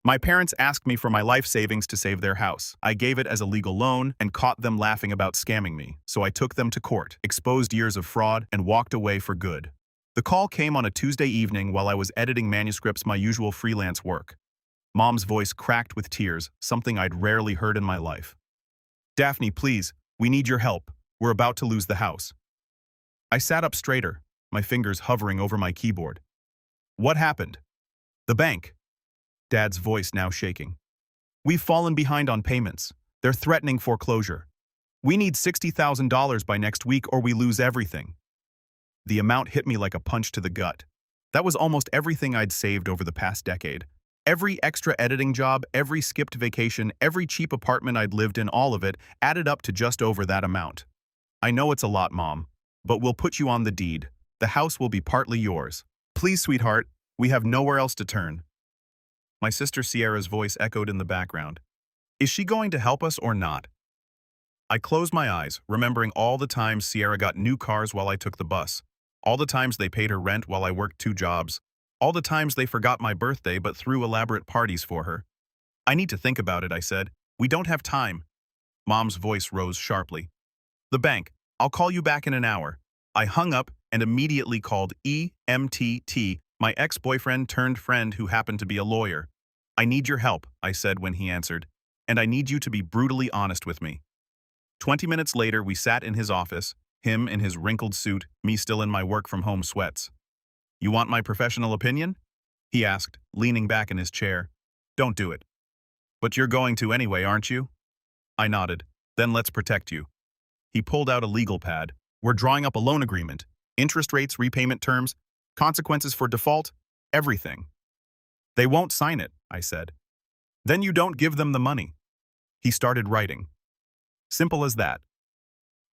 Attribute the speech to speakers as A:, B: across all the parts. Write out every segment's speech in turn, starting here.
A: My parents asked me for my life savings to save their house. I gave it as a legal loan and caught them laughing about scamming me, so I took them to court, exposed years of fraud, and walked away for good. The call came on a Tuesday evening while I was editing manuscripts, my usual freelance work. Mom's voice cracked with tears, something I'd rarely heard in my life. "Daphne, please, we need your help. We're about to lose the house." I sat up straighter, my fingers hovering over my keyboard. "What happened?" "The bank." Dad's voice now shaking. "We've fallen behind on payments. They're threatening foreclosure. We need $60,000 by next week or we lose everything." The amount hit me like a punch to the gut. That was almost everything I'd saved over the past decade. Every extra editing job, every skipped vacation, every cheap apartment I'd lived in, all of it added up to just over that amount. "I know it's a lot, Mom, but we'll put you on the deed. The house will be partly yours. Please, sweetheart, we have nowhere else to turn." My sister Sierra's voice echoed in the background. "Is she going to help us or not?" I closed my eyes, remembering all the times Sierra got new cars while I took the bus, all the times they paid her rent while I worked 2 jobs, all the times they forgot my birthday but threw elaborate parties for her. "I need to think about it," I said. "We don't have time." Mom's voice rose sharply. "The bank. I'll call you back in an hour." I hung up and immediately called EMTT, my ex-boyfriend turned friend who happened to be a lawyer. "I need your help," I said when he answered, "and I need you to be brutally honest with me." 20 minutes later, we sat in his office, him in his wrinkled suit, me still in my work-from-home sweats. "You want my professional opinion?" he asked, leaning back in his chair. "Don't do it." "But you're going to anyway, aren't you?" I nodded. "Then let's protect you." He pulled out a legal pad. "We're drawing up a loan agreement. Interest rates, repayment terms, consequences for default, everything." "They won't sign it," I said. "Then you don't give them the money." He started writing. Simple as that.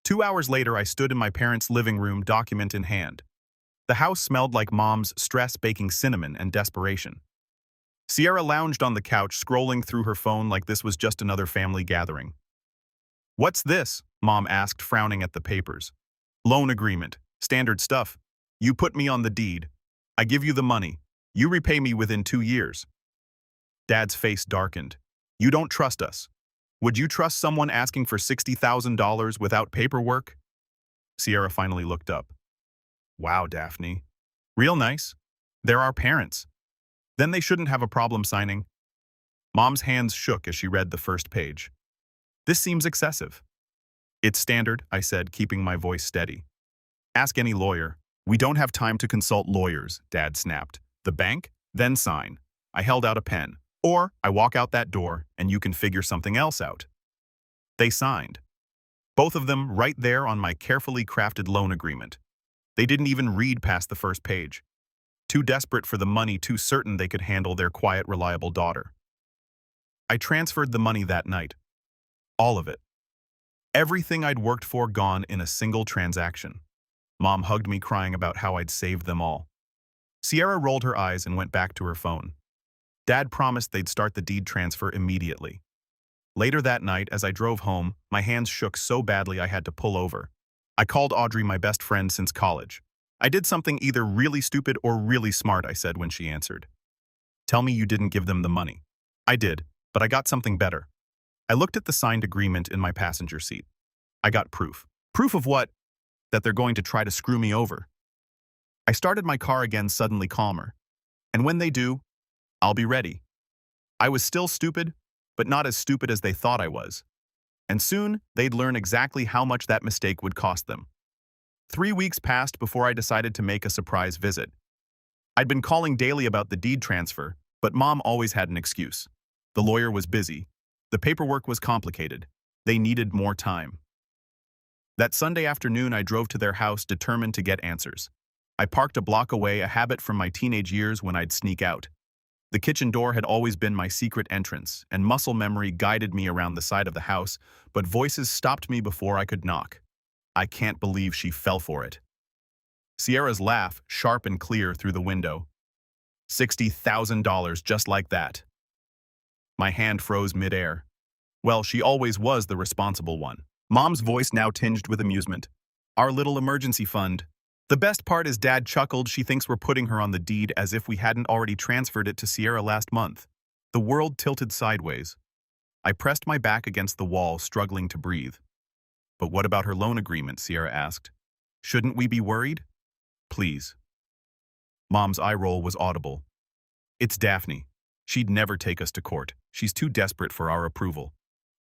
A: 2 hours later, I stood in my parents' living room, document in hand. The house smelled like Mom's stress baking cinnamon and desperation. Sierra lounged on the couch, scrolling through her phone like this was just another family gathering. "What's this?" Mom asked, frowning at the papers. "Loan agreement. Standard stuff. You put me on the deed. I give you the money. You repay me within 2 years. Dad's face darkened. "You don't trust us. Would you trust someone asking for $60,000 without paperwork?" Sierra finally looked up. "Wow, Daphne. Real nice. They're our parents. Then they shouldn't have a problem signing." Mom's hands shook as she read the first page. "This seems excessive." "It's standard," I said, keeping my voice steady. "Ask any lawyer." "We don't have time to consult lawyers," Dad snapped. "The bank? Then sign." I held out a pen. "Or I walk out that door and you can figure something else out." They signed. Both of them right there on my carefully crafted loan agreement. They didn't even read past the first page. Too desperate for the money, too certain they could handle their quiet, reliable daughter. I transferred the money that night. All of it. Everything I'd worked for gone in a single transaction. Mom hugged me, crying about how I'd saved them all. Sierra rolled her eyes and went back to her phone. Dad promised they'd start the deed transfer immediately. Later that night, as I drove home, my hands shook so badly I had to pull over. I called Audrey, my best friend since college. "I did something either really stupid or really smart," I said when she answered. "Tell me you didn't give them the money." "I did, but I got something better." I looked at the signed agreement in my passenger seat. I got proof. Proof of what? That they're going to try to screw me over. I started my car again, suddenly calmer. And when they do, I'll be ready. I was still stupid, but not as stupid as they thought I was. And soon, they'd learn exactly how much that mistake would cost them. 3 weeks passed before I decided to make a surprise visit. I'd been calling daily about the deed transfer, but Mom always had an excuse. The lawyer was busy. The paperwork was complicated. They needed more time. That Sunday afternoon, I drove to their house, determined to get answers. I parked a block away, a habit from my teenage years when I'd sneak out. The kitchen door had always been my secret entrance, and muscle memory guided me around the side of the house, but voices stopped me before I could knock. I can't believe she fell for it. Sierra's laugh, sharp and clear through the window. $60,000, just like that. My hand froze midair. Well, she always was the responsible one. Mom's voice now tinged with amusement. "Our little emergency fund." The best part is Dad chuckled. "She thinks we're putting her on the deed as if we hadn't already transferred it to Sierra last month." The world tilted sideways. I pressed my back against the wall, struggling to breathe. But what about her loan agreement? Sierra asked. Shouldn't we be worried? Please. Mom's eye roll was audible. It's Daphne. She'd never take us to court. She's too desperate for our approval.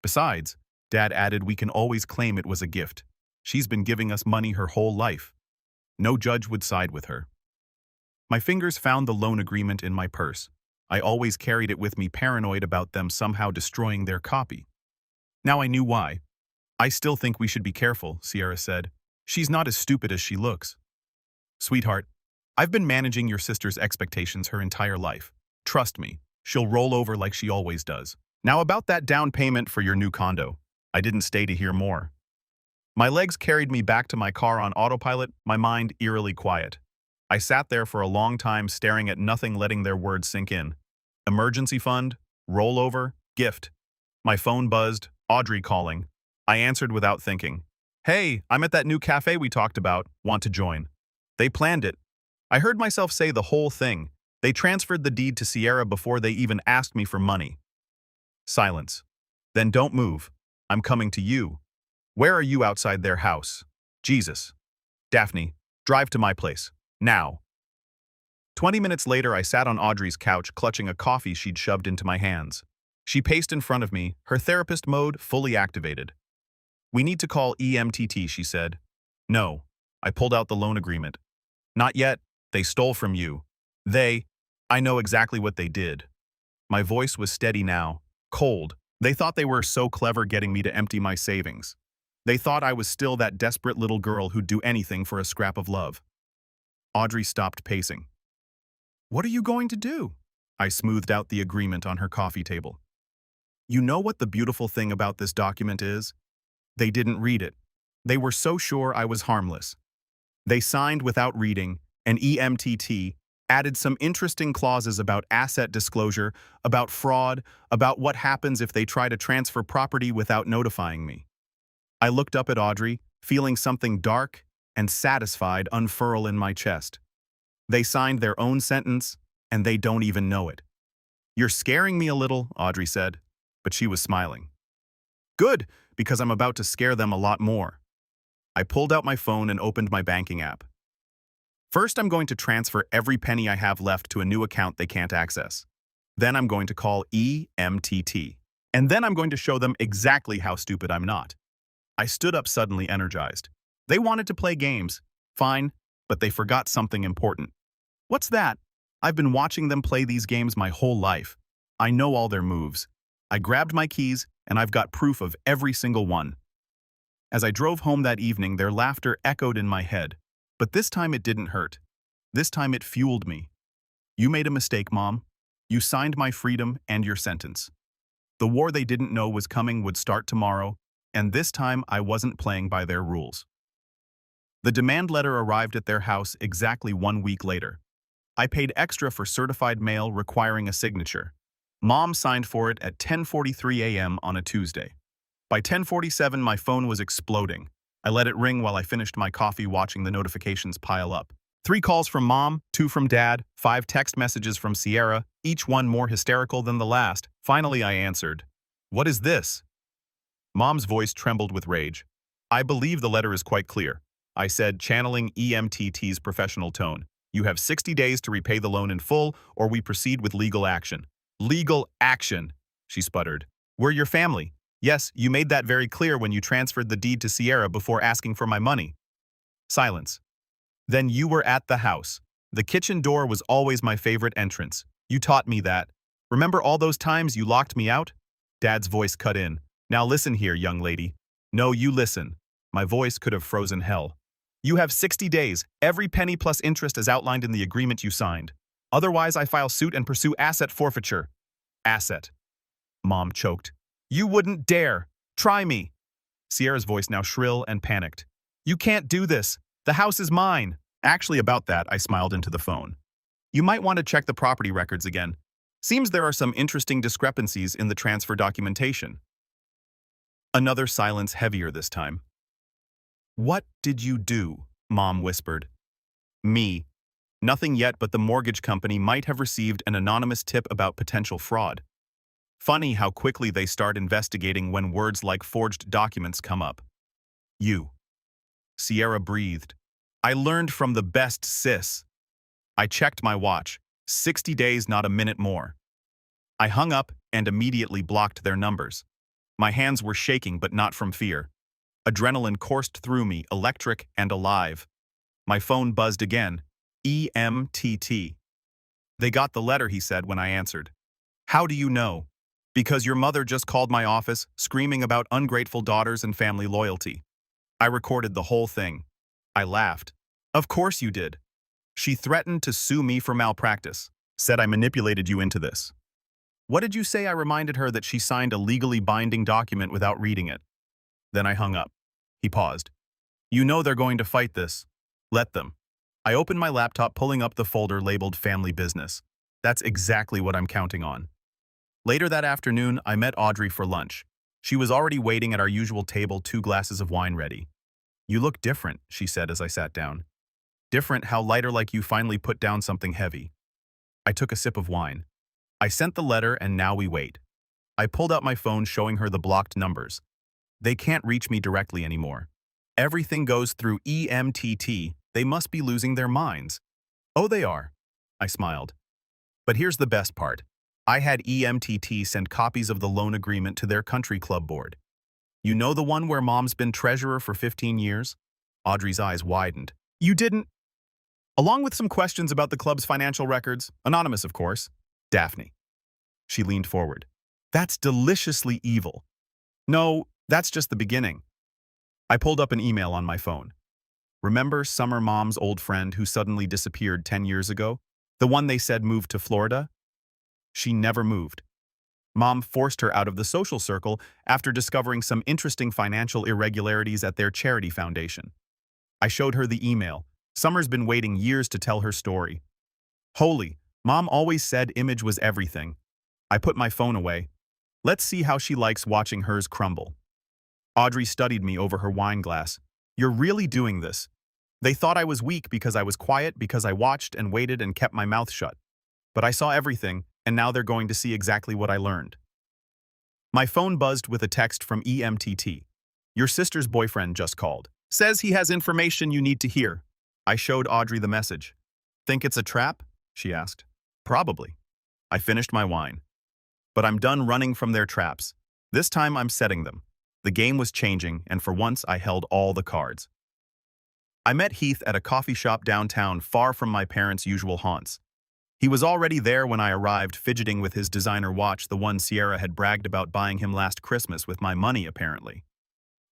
A: Besides, Dad added we can always claim it was a gift. She's been giving us money her whole life. No judge would side with her. My fingers found the loan agreement in my purse. I always carried it with me, paranoid about them somehow destroying their copy. Now I knew why. I still think we should be careful, Sierra said. She's not as stupid as she looks. Sweetheart, I've been managing your sister's expectations her entire life. Trust me, she'll roll over like she always does. Now about that down payment for your new condo. I didn't stay to hear more. My legs carried me back to my car on autopilot, my mind eerily quiet. I sat there for a long time staring at nothing, letting their words sink in. Emergency fund, rollover, gift. My phone buzzed, Audrey calling. I answered without thinking. Hey, I'm at that new cafe we talked about, want to join. They planned it. I heard myself say the whole thing. They transferred the deed to Sierra before they even asked me for money. Silence. Then don't move. I'm coming to you. Where are you? Outside their house? Jesus. Daphne, drive to my place. Now. 20 minutes later, I sat on Audrey's couch, clutching a coffee she'd shoved into my hands. She paced in front of me, her therapist mode fully activated. We need to call EMTT, she said. No. I pulled out the loan agreement. Not yet. They stole from you. I know exactly what they did. My voice was steady now, cold. They thought they were so clever getting me to empty my savings. They thought I was still that desperate little girl who'd do anything for a scrap of love. Audrey stopped pacing. What are you going to do? I smoothed out the agreement on her coffee table. You know what the beautiful thing about this document is? They didn't read it. They were so sure I was harmless. They signed without reading, and EMTT added some interesting clauses about asset disclosure, about fraud, about what happens if they try to transfer property without notifying me. I looked up at Audrey, feeling something dark and satisfied unfurl in my chest. They signed their own sentence, and they don't even know it. You're scaring me a little, Audrey said, but she was smiling. Good, because I'm about to scare them a lot more. I pulled out my phone and opened my banking app. First, I'm going to transfer every penny I have left to a new account they can't access. Then I'm going to call EMTT. And then I'm going to show them exactly how stupid I'm not. I stood up, suddenly energized. They wanted to play games. Fine, but they forgot something important. What's that? I've been watching them play these games my whole life. I know all their moves. I grabbed my keys, and I've got proof of every single one. As I drove home that evening, their laughter echoed in my head. But this time it didn't hurt. This time it fueled me. You made a mistake, Mom. You signed my freedom and your sentence. The war they didn't know was coming would start tomorrow, and this time I wasn't playing by their rules. The demand letter arrived at their house exactly 1 week later. I paid extra for certified mail requiring a signature. Mom signed for it at 10:43 a.m. on a Tuesday. By 10:47, my phone was exploding. I let it ring while I finished my coffee, watching the notifications pile up. 3 calls from Mom, 2 from Dad, 5 text messages from Sierra, each one more hysterical than the last. Finally, I answered. What is this? Mom's voice trembled with rage. I believe the letter is quite clear, I said, channeling EMTT's professional tone. You have 60 days to repay the loan in full, or we proceed with legal action. Legal action, she sputtered. We're your family. Yes, you made that very clear when you transferred the deed to Sierra before asking for my money. Silence. Then you were at the house. The kitchen door was always my favorite entrance. You taught me that. Remember all those times you locked me out? Dad's voice cut in. Now listen here, young lady. No, you listen. My voice could have frozen hell. You have 60 days, every penny plus interest as outlined in the agreement you signed. Otherwise, I file suit and pursue asset forfeiture. Asset. Mom choked. You wouldn't dare. Try me. Sierra's voice now shrill and panicked. You can't do this. The house is mine. Actually, about that, I smiled into the phone. You might want to check the property records again. Seems there are some interesting discrepancies in the transfer documentation. Another silence, heavier this time. What did you do? Mom whispered. Me. Nothing yet, but the mortgage company might have received an anonymous tip about potential fraud. Funny how quickly they start investigating when words like forged documents come up. You. Sierra breathed. I learned from the best sis. I checked my watch. 60 days, not a minute more. I hung up and immediately blocked their numbers. My hands were shaking, but not from fear. Adrenaline coursed through me, electric and alive. My phone buzzed again. EMTT. They got the letter, he said when I answered. How do you know? Because your mother just called my office, screaming about ungrateful daughters and family loyalty. I recorded the whole thing. I laughed. Of course you did. She threatened to sue me for malpractice. Said I manipulated you into this. What did you say? I reminded her that she signed a legally binding document without reading it. Then I hung up. He paused. You know they're going to fight this. Let them. I opened my laptop, pulling up the folder labeled Family Business. That's exactly what I'm counting on. Later that afternoon, I met Audrey for lunch. She was already waiting at our usual table, 2 glasses of wine ready. You look different, she said as I sat down. Different? How lighter, like you finally put down something heavy. I took a sip of wine. I sent the letter and now we wait. I pulled out my phone, showing her the blocked numbers. They can't reach me directly anymore. Everything goes through EMTT. They must be losing their minds. Oh, they are. I smiled. But here's the best part. I had EMTT send copies of the loan agreement to their country club board. You know, the one where Mom's been treasurer for 15 years? Audrey's eyes widened. You didn't? Along with some questions about the club's financial records, anonymous of course, Daphne. She leaned forward. That's deliciously evil. No, that's just the beginning. I pulled up an email on my phone. Remember Summer, Mom's old friend who suddenly disappeared 10 years ago? The one they said moved to Florida? She never moved. Mom forced her out of the social circle after discovering some interesting financial irregularities at their charity foundation. I showed her the email. Summer's been waiting years to tell her story. Holy, Mom always said image was everything. I put my phone away. Let's see how she likes watching hers crumble. Audrey studied me over her wine glass. You're really doing this. They thought I was weak because I was quiet, because I watched and waited and kept my mouth shut. But I saw everything, and now they're going to see exactly what I learned. My phone buzzed with a text from EMTT. Your sister's boyfriend just called. Says he has information you need to hear. I showed Audrey the message. Think it's a trap? She asked. Probably. I finished my wine. But I'm done running from their traps. This time I'm setting them. The game was changing, and for once I held all the cards. I met Heath at a coffee shop downtown, far from my parents' usual haunts. He was already there when I arrived, fidgeting with his designer watch, the one Sierra had bragged about buying him last Christmas with my money, apparently.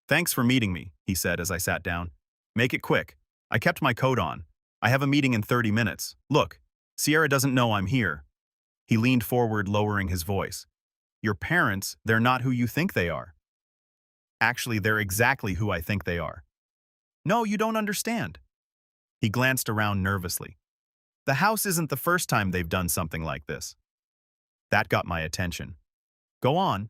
A: Thanks for meeting me, he said as I sat down. Make it quick. I kept my coat on. I have a meeting in 30 minutes. Look, Sierra doesn't know I'm here. He leaned forward, lowering his voice. Your parents, they're not who you think they are. Actually, they're exactly who I think they are. No, you don't understand. He glanced around nervously. The house isn't the first time they've done something like this. That got my attention. Go on.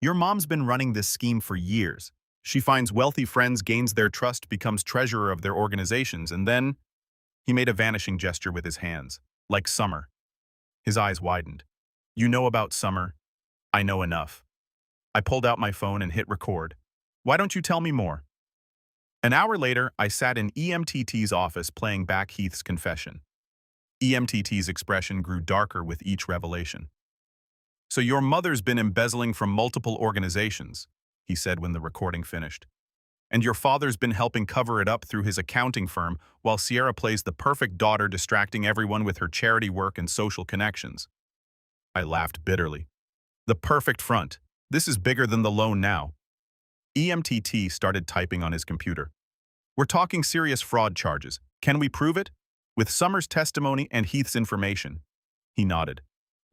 A: Your mom's been running this scheme for years. She finds wealthy friends, gains their trust, becomes treasurer of their organizations, and then… He made a vanishing gesture with his hands, like Summer. His eyes widened. You know about Summer? I know enough. I pulled out my phone and hit record. Why don't you tell me more? An hour later, I sat in EMTT's office playing back Heath's confession. EMTT's expression grew darker with each revelation. So your mother's been embezzling from multiple organizations, he said when the recording finished. And your father's been helping cover it up through his accounting firm while Sierra plays the perfect daughter, distracting everyone with her charity work and social connections. I laughed bitterly. The perfect front. This is bigger than the loan now. EMTT started typing on his computer. We're talking serious fraud charges. Can we prove it? With Summer's testimony and Heath's information. He nodded.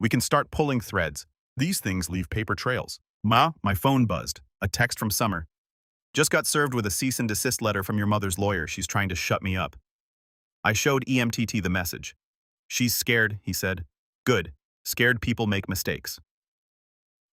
A: We can start pulling threads. These things leave paper trails. Ma, my phone buzzed. A text from Summer. Just got served with a cease and desist letter from your mother's lawyer. She's trying to shut me up. I showed EMTT the message. She's scared, he said. Good. Scared people make mistakes.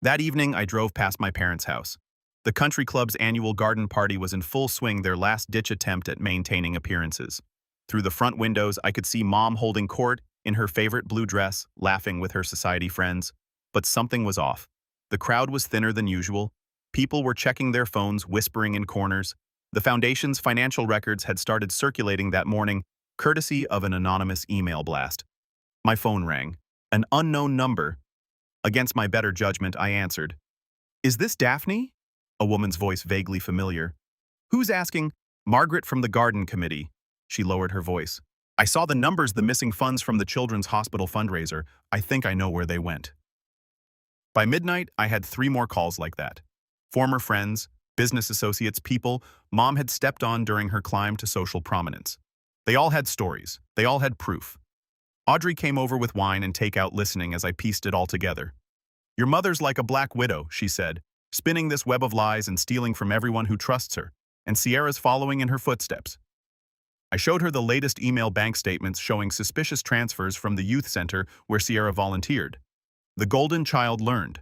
A: That evening, I drove past my parents' house. The country club's annual garden party was in full swing, their last-ditch attempt at maintaining appearances. Through the front windows, I could see Mom holding court in her favorite blue dress, laughing with her society friends. But something was off. The crowd was thinner than usual. People were checking their phones, whispering in corners. The foundation's financial records had started circulating that morning, courtesy of an anonymous email blast. My phone rang. An unknown number. Against my better judgment, I answered. "Is this Daphne?" A woman's voice vaguely familiar. "Who's asking?" "Margaret from the Garden Committee." She lowered her voice. "I saw the numbers, the missing funds from the Children's Hospital fundraiser. I think I know where they went." By midnight, I had 3 more calls like that. Former friends, business associates, people Mom had stepped on during her climb to social prominence. They all had stories. They all had proof. Audrey came over with wine and takeout, listening as I pieced it all together. "Your mother's like a black widow," she said, spinning this web of lies and stealing from everyone who trusts her, and Sierra's following in her footsteps. I showed her the latest email bank statements showing suspicious transfers from the youth center where Sierra volunteered. The golden child learned.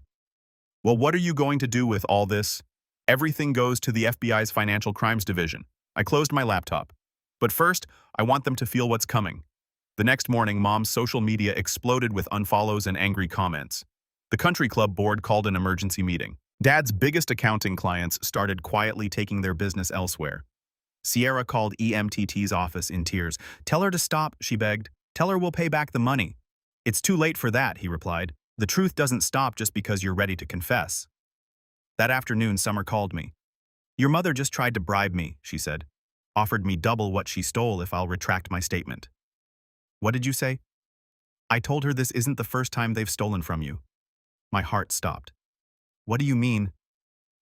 A: "Well, what are you going to do with all this?" "Everything goes to the FBI's Financial Crimes Division." I closed my laptop. "But first, I want them to feel what's coming." The next morning, Mom's social media exploded with unfollows and angry comments. The country club board called an emergency meeting. Dad's biggest accounting clients started quietly taking their business elsewhere. Sierra called EMTT's office in tears. "Tell her to stop," she begged. "Tell her we'll pay back the money." "It's too late for that," he replied. "The truth doesn't stop just because you're ready to confess." That afternoon, Summer called me. "Your mother just tried to bribe me," she said. "Offered me double what she stole if I'll retract my statement." "What did you say?" "I told her this isn't the first time they've stolen from you." My heart stopped. "What do you mean?"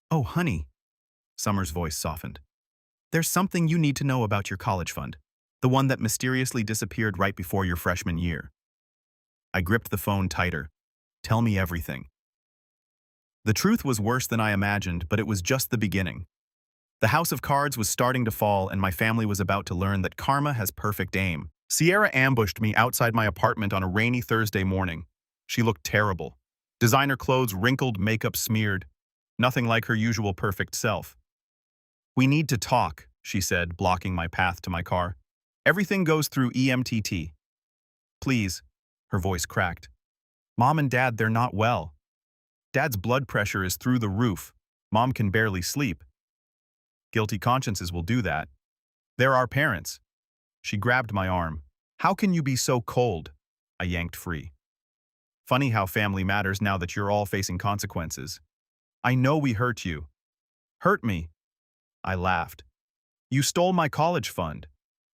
A: "Oh, honey." Summer's voice softened. "There's something you need to know about your college fund, the one that mysteriously disappeared right before your freshman year." I gripped the phone tighter. "Tell me everything." The truth was worse than I imagined, but it was just the beginning. The house of cards was starting to fall, and my family was about to learn that karma has perfect aim. Sierra ambushed me outside my apartment on a rainy Thursday morning. She looked terrible. Designer clothes wrinkled, makeup smeared. Nothing like her usual perfect self. "We need to talk," she said, blocking my path to my car. "Everything goes through EMTT." "Please." Her voice cracked. "Mom and Dad, they're not well. Dad's blood pressure is through the roof. Mom can barely sleep. Guilty consciences will do that. They're our parents." She grabbed my arm. "How can you be so cold?" I yanked free. "Funny how family matters now that you're all facing consequences. I know we hurt you." "Hurt me?" I laughed. "You stole my college fund.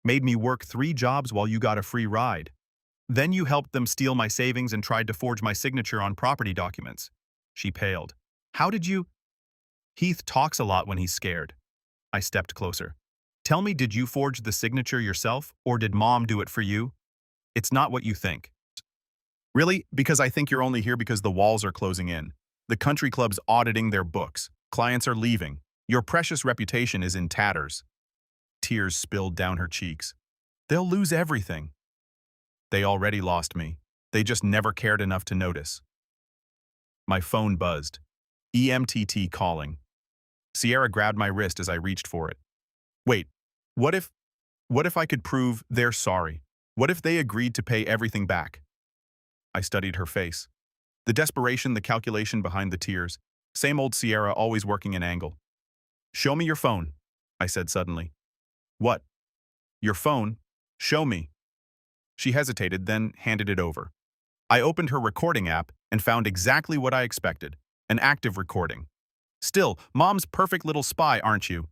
A: Made me work 3 jobs while you got a free ride. Then you helped them steal my savings and tried to forge my signature on property documents." She paled. "How did you—" "Heath talks a lot when he's scared." I stepped closer. "Tell me, did you forge the signature yourself, or did Mom do it for you?" "It's not what you think." "Really? Because I think you're only here because the walls are closing in. The country club's auditing their books. Clients are leaving. Your precious reputation is in tatters." Tears spilled down her cheeks. "They'll lose everything." "They already lost me. They just never cared enough to notice." My phone buzzed. EMTT calling. Sierra grabbed my wrist as I reached for it. "Wait, what if I could prove they're sorry? What if they agreed to pay everything back?" I studied her face. The desperation, the calculation behind the tears. Same old Sierra, always working an angle. "Show me your phone," I said suddenly. "What?" "Your phone. Show me." She hesitated, then handed it over. I opened her recording app and found exactly what I expected, an active recording. "Still, Mom's perfect little spy, aren't you?"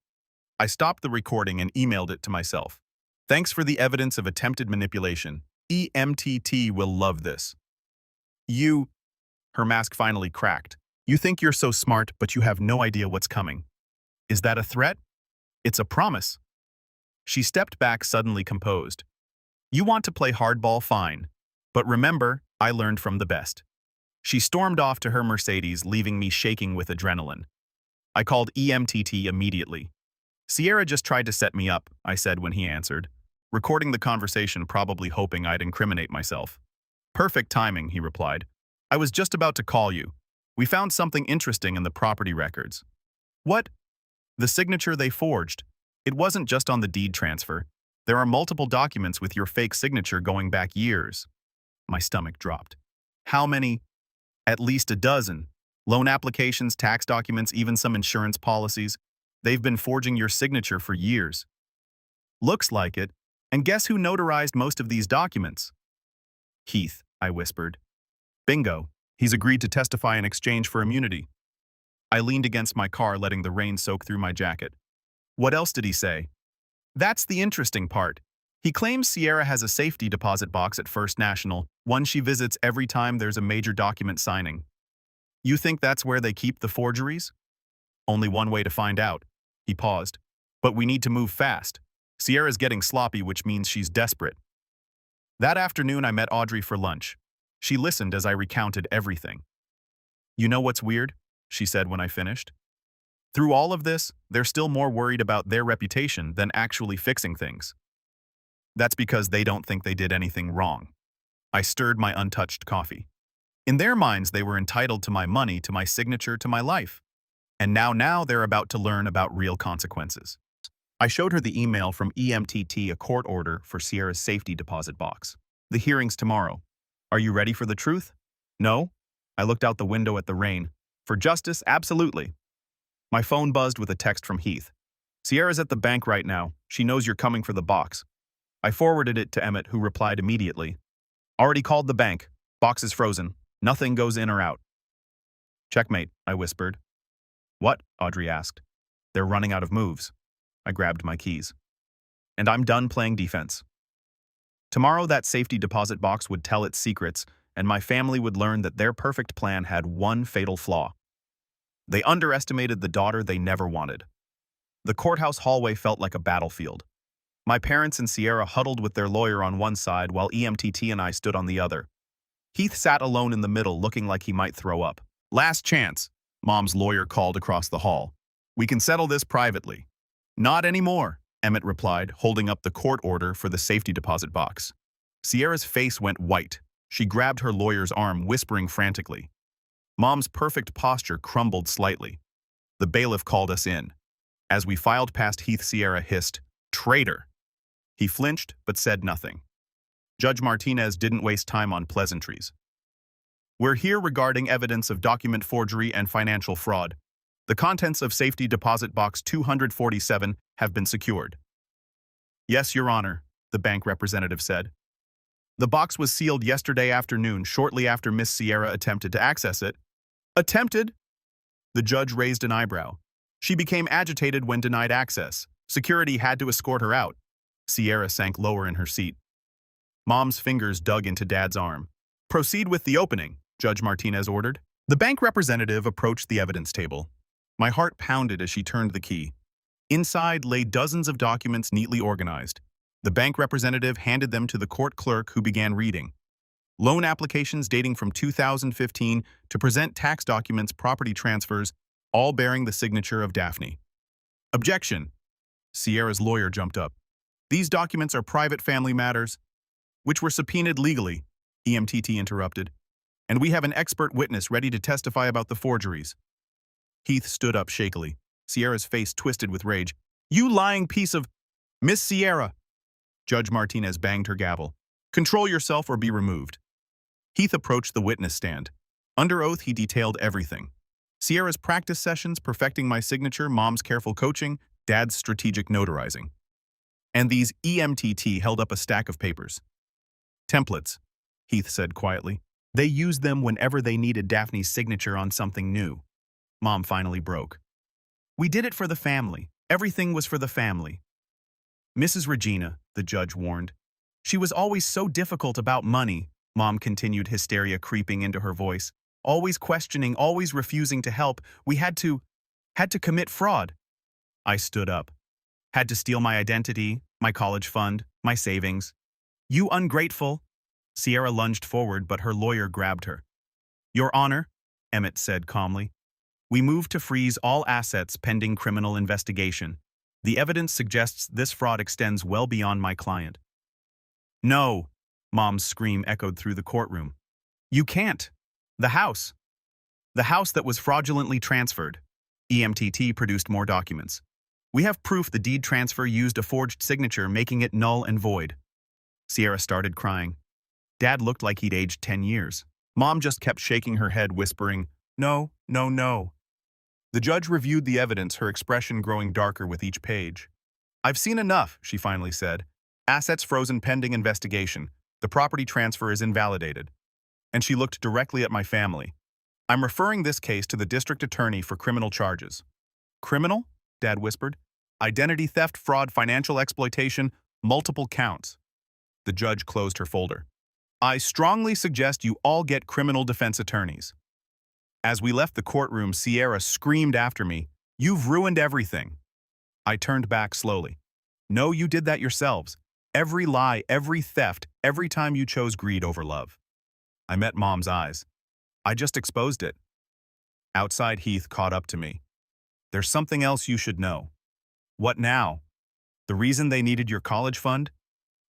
A: I stopped the recording and emailed it to myself. "Thanks for the evidence of attempted manipulation. EMTT will love this." "You—" Her mask finally cracked. "You think you're so smart, but you have no idea what's coming." "Is that a threat?" "It's a promise." She stepped back, suddenly composed. "You want to play hardball, fine. But remember, I learned from the best." She stormed off to her Mercedes, leaving me shaking with adrenaline. I called EMTT immediately. "Sierra just tried to set me up," I said when he answered, recording the conversation, probably hoping I'd incriminate myself. "Perfect timing," he replied. "I was just about to call you. We found something interesting in the property records." "What?" "The signature they forged. It wasn't just on the deed transfer. There are multiple documents with your fake signature going back years." My stomach dropped. "How many?" At least a dozen. Loan applications, tax documents, even some insurance policies. They've been forging your signature for years. Looks like it. And guess who notarized most of these documents? Heath, I whispered. Bingo. He's agreed to testify in exchange for immunity. I leaned against my car, letting the rain soak through my jacket. What else did he say? That's the interesting part. He claims Sierra has a safety deposit box at First National, one she visits every time there's a major document signing. You think that's where they keep the forgeries? Only one way to find out. He paused. But we need to move fast. Sierra's getting sloppy, which means she's desperate. That afternoon, I met Audrey for lunch. She listened as I recounted everything. You know what's weird? She said when I finished. Through all of this, they're still more worried about their reputation than actually fixing things. That's because they don't think they did anything wrong. I stirred my untouched coffee. In their minds, they were entitled to my money, to my signature, to my life. And now they're about to learn about real consequences. I showed her the email from EMTT, a court order for Sierra's safety deposit box. The hearing's tomorrow. Are you ready for the truth? No? I looked out the window at the rain. For justice, absolutely. My phone buzzed with a text from Heath. Sierra's at the bank right now. She knows you're coming for the box. I forwarded it to Emmett, who replied immediately. Already called the bank. Box is frozen. Nothing goes in or out. Checkmate, I whispered. What? Audrey asked. They're running out of moves. I grabbed my keys. And I'm done playing defense. Tomorrow that safety deposit box would tell its secrets, and my family would learn that their perfect plan had one fatal flaw. They underestimated the daughter they never wanted. The courthouse hallway felt like a battlefield. My parents and Sierra huddled with their lawyer on one side while EMTT and I stood on the other. Heath sat alone in the middle, looking like he might throw up. Last chance, Mom's lawyer called across the hall. We can settle this privately. Not anymore, Emmett replied, holding up the court order for the safety deposit box. Sierra's face went white. She grabbed her lawyer's arm, whispering frantically. Mom's perfect posture crumbled slightly. The bailiff called us in. As we filed past Heath, Sierra hissed, "Traitor!" He flinched, but said nothing. Judge Martinez didn't waste time on pleasantries. We're here regarding evidence of document forgery and financial fraud. The contents of safety deposit box 247 have been secured. Yes, Your Honor, the bank representative said. The box was sealed yesterday afternoon, shortly after Miss Sierra attempted to access it. Attempted? The judge raised an eyebrow. She became agitated when denied access. Security had to escort her out. Sierra sank lower in her seat. Mom's fingers dug into Dad's arm. Proceed with the opening, Judge Martinez ordered. The bank representative approached the evidence table. My heart pounded as she turned the key. Inside lay dozens of documents neatly organized. The bank representative handed them to the court clerk, who began reading. Loan applications dating from 2015 to present tax documents, property transfers, all bearing the signature of Daphne. Objection! Sierra's lawyer jumped up. These documents are private family matters, which were subpoenaed legally, EMTT interrupted. And we have an expert witness ready to testify about the forgeries. Heath stood up shakily. Sierra's face twisted with rage. You lying piece of... Miss Sierra! Judge Martinez banged her gavel. Control yourself or be removed. Heath approached the witness stand. Under oath, he detailed everything. Sierra's practice sessions, perfecting my signature, Mom's careful coaching, Dad's strategic notarizing. And these EMTT held up a stack of papers. Templates, Heath said quietly. They used them whenever they needed Daphne's signature on something new. Mom finally broke. We did it for the family. Everything was for the family. Mrs. Regina, the judge warned. She was always so difficult about money, Mom continued, hysteria creeping into her voice. Always questioning, always refusing to help. We had to commit fraud. I stood up. Had to steal my identity, my college fund, my savings. You ungrateful! Sierra lunged forward, but her lawyer grabbed her. Your Honor, Emmett said calmly. We moved to freeze all assets pending criminal investigation. The evidence suggests this fraud extends well beyond my client. No, Mom's scream echoed through the courtroom. You can't. The house that was fraudulently transferred. EMTT produced more documents. We have proof the deed transfer used a forged signature, making it null and void. Sierra started crying. Dad looked like he'd aged 10 years. Mom just kept shaking her head, whispering, "No, no, no." The judge reviewed the evidence, her expression growing darker with each page. "I've seen enough," she finally said. "Assets frozen pending investigation. The property transfer is invalidated." And she looked directly at my family. "I'm referring this case to the district attorney for criminal charges." "Criminal?" Dad whispered. "Identity theft, fraud, financial exploitation, multiple counts." The judge closed her folder. "I strongly suggest you all get criminal defense attorneys." As we left the courtroom, Sierra screamed after me, "You've ruined everything." I turned back slowly. "No, you did that yourselves. Every lie, every theft, every time you chose greed over love." I met Mom's eyes. "I just exposed it." Outside, Heath caught up to me. "There's something else you should know." "What now?" "The reason they needed your college fund?"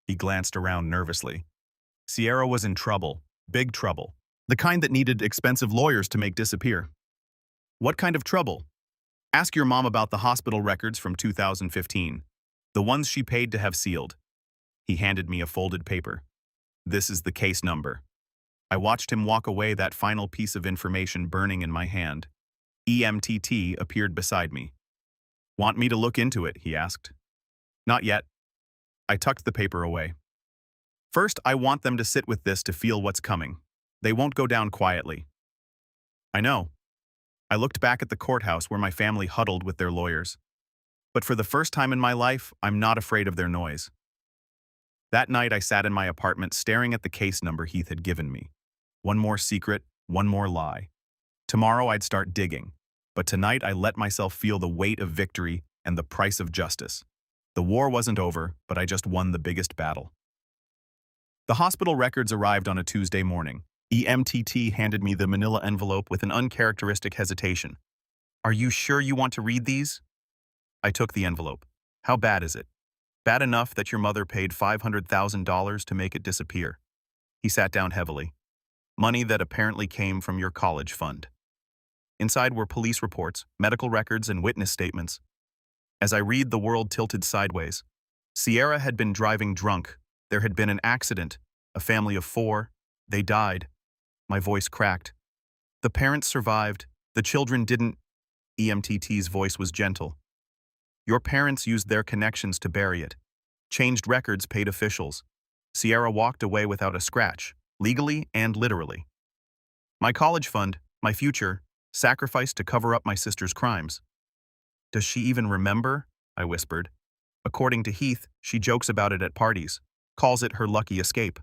A: He glanced around nervously. "Sierra was in trouble, big trouble. The kind that needed expensive lawyers to make disappear." "What kind of trouble?" "Ask your mom about the hospital records from 2015. The ones she paid to have sealed." He handed me a folded paper. "This is the case number." I watched him walk away, that final piece of information burning in my hand. EMTT appeared beside me. "Want me to look into it?" he asked. "Not yet." I tucked the paper away. "First, I want them to sit with this to feel what's coming. They won't go down quietly." "I know." I looked back at the courthouse where my family huddled with their lawyers. But for the first time in my life, I'm not afraid of their noise. That night, I sat in my apartment staring at the case number Heath had given me. One more secret, one more lie. Tomorrow I'd start digging, but tonight I let myself feel the weight of victory and the price of justice. The war wasn't over, but I just won the biggest battle. The hospital records arrived on a Tuesday morning. EMTT handed me the manila envelope with an uncharacteristic hesitation. "Are you sure you want to read these?" I took the envelope. "How bad is it?" "Bad enough that your mother paid $500,000 to make it disappear." He sat down heavily. "Money that apparently came from your college fund." Inside were police reports, medical records, and witness statements. As I read, the world tilted sideways. Sierra had been driving drunk. There had been an accident. A family of 4. They died. My voice cracked. "The parents survived. The children didn't." EMTT's voice was gentle. "Your parents used their connections to bury it. Changed records, paid officials. Sierra walked away without a scratch, legally and literally. My college fund, my future, sacrificed to cover up my sister's crimes." "Does she even remember?" I whispered. "According to Heath, she jokes about it at parties, calls it her lucky escape."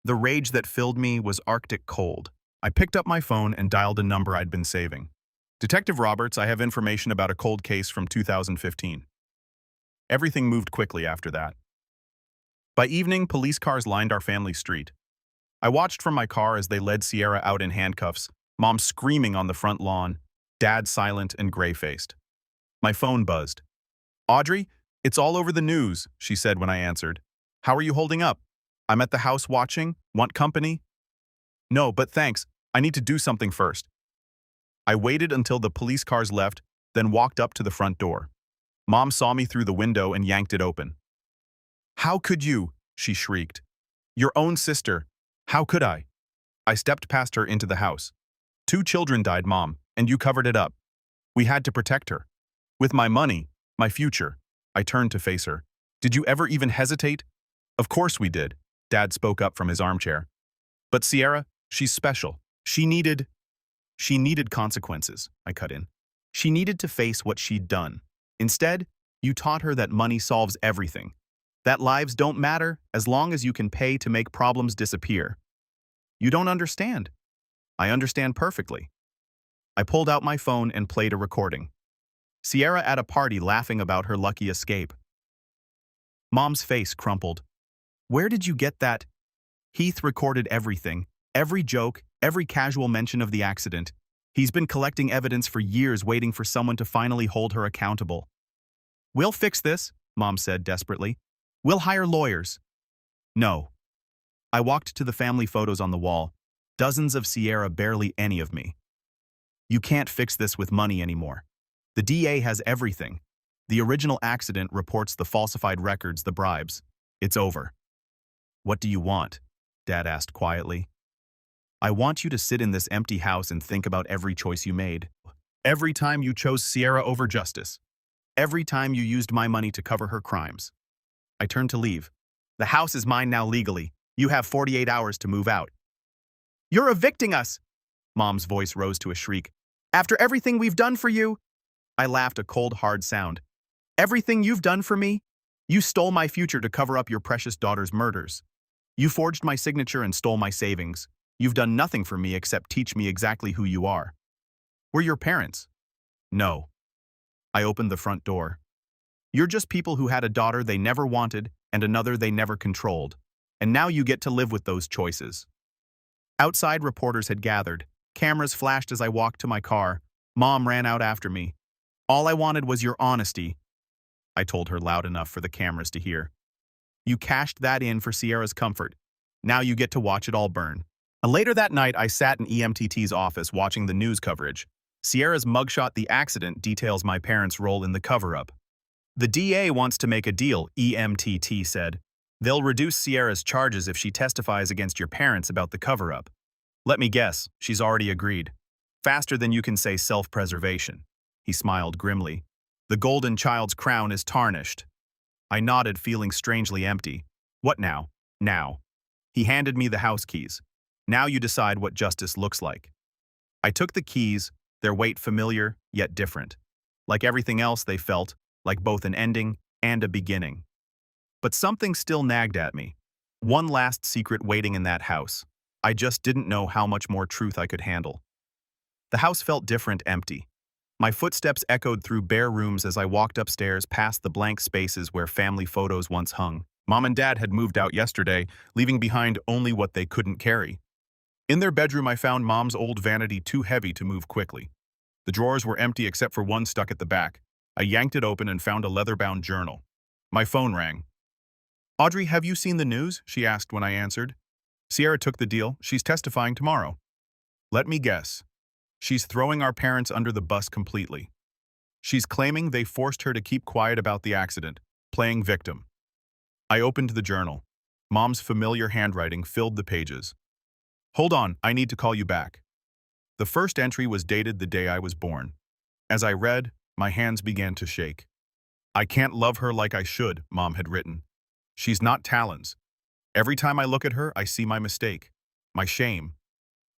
A: The rage that filled me was Arctic cold. I picked up my phone and dialed a number I'd been saving. "Detective Roberts, I have information about a cold case from 2015. Everything moved quickly after that. By evening, police cars lined our family street. I watched from my car as they led Sierra out in handcuffs, Mom screaming on the front lawn, Dad silent and gray-faced. My phone buzzed. "Audrey, it's all over the news," she said when I answered. "How are you holding up?" "I'm at the house watching. Want company?" "No, but thanks. I need to do something first." I waited until the police cars left, then walked up to the front door. Mom saw me through the window and yanked it open. "How could you?" she shrieked. "Your own sister. How could I?" I stepped past her into the house. "2 children died, Mom, and you covered it up. We had to protect her. With my money, my future." I turned to face her. "Did you ever even hesitate?" "Of course we did," Dad spoke up from his armchair. "But Sierra, she's special. She needed consequences," I cut in. "She needed to face what she'd done. Instead, you taught her that money solves everything. That lives don't matter as long as you can pay to make problems disappear. You don't understand." "I understand perfectly." I pulled out my phone and played a recording. Sierra at a party laughing about her lucky escape. Mom's face crumpled. "Where did you get that?" "Heath recorded everything. Every joke, every casual mention of the accident. He's been collecting evidence for years, waiting for someone to finally hold her accountable." "We'll fix this," Mom said desperately. "We'll hire lawyers." "No." I walked to the family photos on the wall. Dozens of Sierra, barely any of me. "You can't fix this with money anymore. The DA has everything. The original accident reports, the falsified records, the bribes. It's over." "What do you want?" Dad asked quietly. I want you to sit in this empty house and think about every choice you made. Every time you chose Sierra over justice. Every time you used my money to cover her crimes. I turned to leave. The house is mine now legally. You have 48 hours to move out. You're evicting us! Mom's voice rose to a shriek. After everything we've done for you? I laughed a cold, hard sound. Everything you've done for me? You stole my future to cover up your precious daughter's murders. You forged my signature and stole my savings. You've done nothing for me except teach me exactly who you are. We're your parents. No. I opened the front door. You're just people who had a daughter they never wanted and another they never controlled. And now you get to live with those choices. Outside, reporters had gathered. Cameras flashed as I walked to my car. Mom ran out after me. All I wanted was your honesty, I told her loud enough for the cameras to hear. You cashed that in for Sierra's comfort. Now you get to watch it all burn. Later that night, I sat in EMTT's office watching the news coverage. Sierra's mugshot, The Accident, details my parents' role in the cover-up. The DA wants to make a deal, EMTT said. They'll reduce Sierra's charges if she testifies against your parents about the cover-up. Let me guess, she's already agreed. Faster than you can say self-preservation. He smiled grimly. The golden child's crown is tarnished. I nodded, feeling strangely empty. What now? Now. He handed me the house keys. Now you decide what justice looks like. I took the keys, their weight familiar, yet different. Like everything else they felt, like both an ending and a beginning. But something still nagged at me. One last secret waiting in that house. I just didn't know how much more truth I could handle. The house felt different, empty. My footsteps echoed through bare rooms as I walked upstairs past the blank spaces where family photos once hung. Mom and Dad had moved out yesterday, leaving behind only what they couldn't carry. In their bedroom, I found Mom's old vanity too heavy to move quickly. The drawers were empty except for one stuck at the back. I yanked it open and found a leather-bound journal. My phone rang. Audrey, have you seen the news? She asked when I answered. Sierra took the deal. She's testifying tomorrow. Let me guess. She's throwing our parents under the bus completely. She's claiming they forced her to keep quiet about the accident, playing victim. I opened the journal. Mom's familiar handwriting filled the pages. Hold on, I need to call you back. The first entry was dated the day I was born. As I read, my hands began to shake. I can't love her like I should, Mom had written. She's not Talon's. Every time I look at her, I see my mistake, my shame.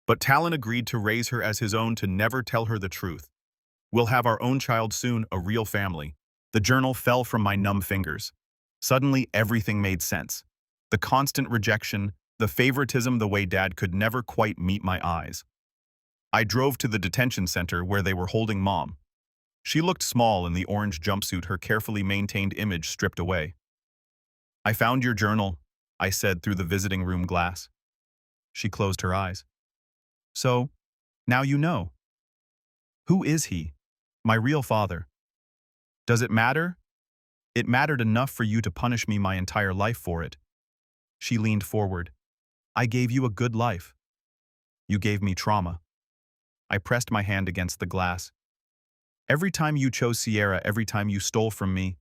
A: But Talon agreed to raise her as his own, to never tell her the truth. We'll have our own child soon, a real family. The journal fell from my numb fingers. Suddenly, everything made sense. The constant rejection, the favoritism, the way Dad could never quite meet my eyes. I drove to the detention center where they were holding Mom. She looked small in the orange jumpsuit, her carefully maintained image stripped away. I found your journal, I said through the visiting room glass. She closed her eyes. So, now you know. Who is he? My real father. Does it matter? It mattered enough for you to punish me my entire life for it. She leaned forward. I gave you a good life. You gave me trauma. I pressed my hand against the glass. Every time you chose Sierra, every time you stole from me,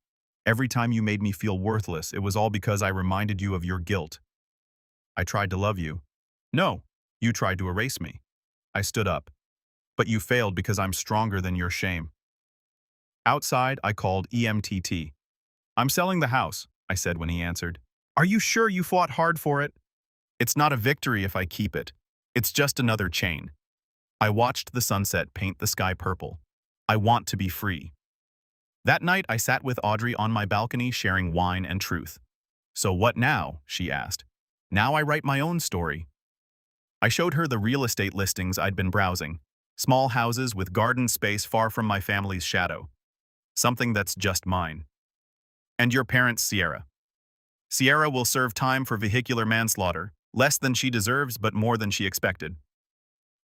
A: every time you made me feel worthless, it was all because I reminded you of your guilt. I tried to love you. No, you tried to erase me. I stood up. But you failed because I'm stronger than your shame. Outside, I called EMTT. I'm selling the house, I said when he answered. Are you sure you fought hard for it? It's not a victory if I keep it. It's just another chain. I watched the sunset paint the sky purple. I want to be free. That night, I sat with Audrey on my balcony sharing wine and truth. So what now? She asked. Now I write my own story. I showed her the real estate listings I'd been browsing. Small houses with garden space far from my family's shadow. Something that's just mine. And your parents, Sierra. Sierra will serve time for vehicular manslaughter, less than she deserves but more than she expected.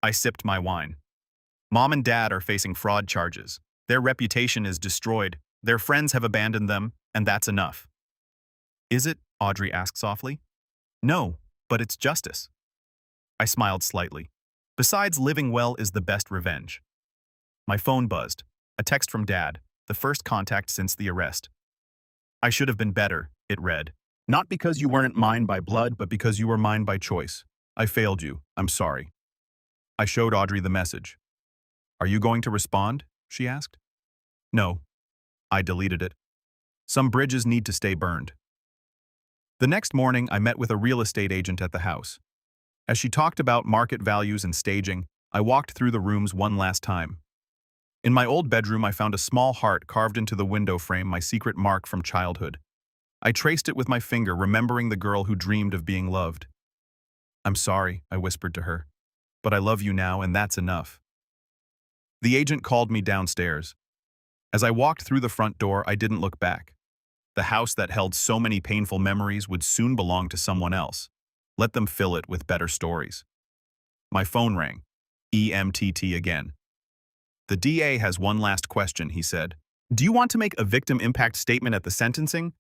A: I sipped my wine. Mom and Dad are facing fraud charges. Their reputation is destroyed. Their friends have abandoned them, and that's enough. Is it? Audrey asked softly. No, but it's justice. I smiled slightly. Besides, living well is the best revenge. My phone buzzed. A text from Dad, the first contact since the arrest. I should have been better, it read. Not because you weren't mine by blood, but because you were mine by choice. I failed you. I'm sorry. I showed Audrey the message. Are you going to respond? She asked. No. I deleted it. Some bridges need to stay burned. The next morning, I met with a real estate agent at the house. As she talked about market values and staging, I walked through the rooms one last time. In my old bedroom, I found a small heart carved into the window frame, my secret mark from childhood. I traced it with my finger, remembering the girl who dreamed of being loved. I'm sorry, I whispered to her, but I love you now, and that's enough. The agent called me downstairs. As I walked through the front door, I didn't look back. The house that held so many painful memories would soon belong to someone else. Let them fill it with better stories. My phone rang. EMTT again. The DA has one last question, he said. Do you want to make a victim impact statement at the sentencing?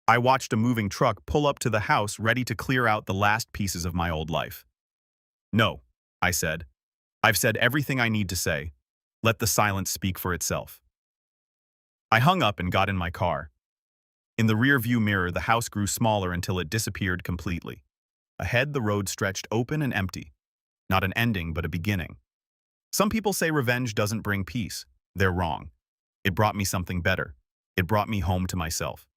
A: I watched a moving truck pull up to the house, ready to clear out the last pieces of my old life. No, I said. I've said everything I need to say. Let the silence speak for itself. I hung up and got in my car. In the rear-view mirror, the house grew smaller until it disappeared completely. Ahead, the road stretched open and empty. Not an ending, but a beginning. Some people say revenge doesn't bring peace. They're wrong. It brought me something better. It brought me home to myself.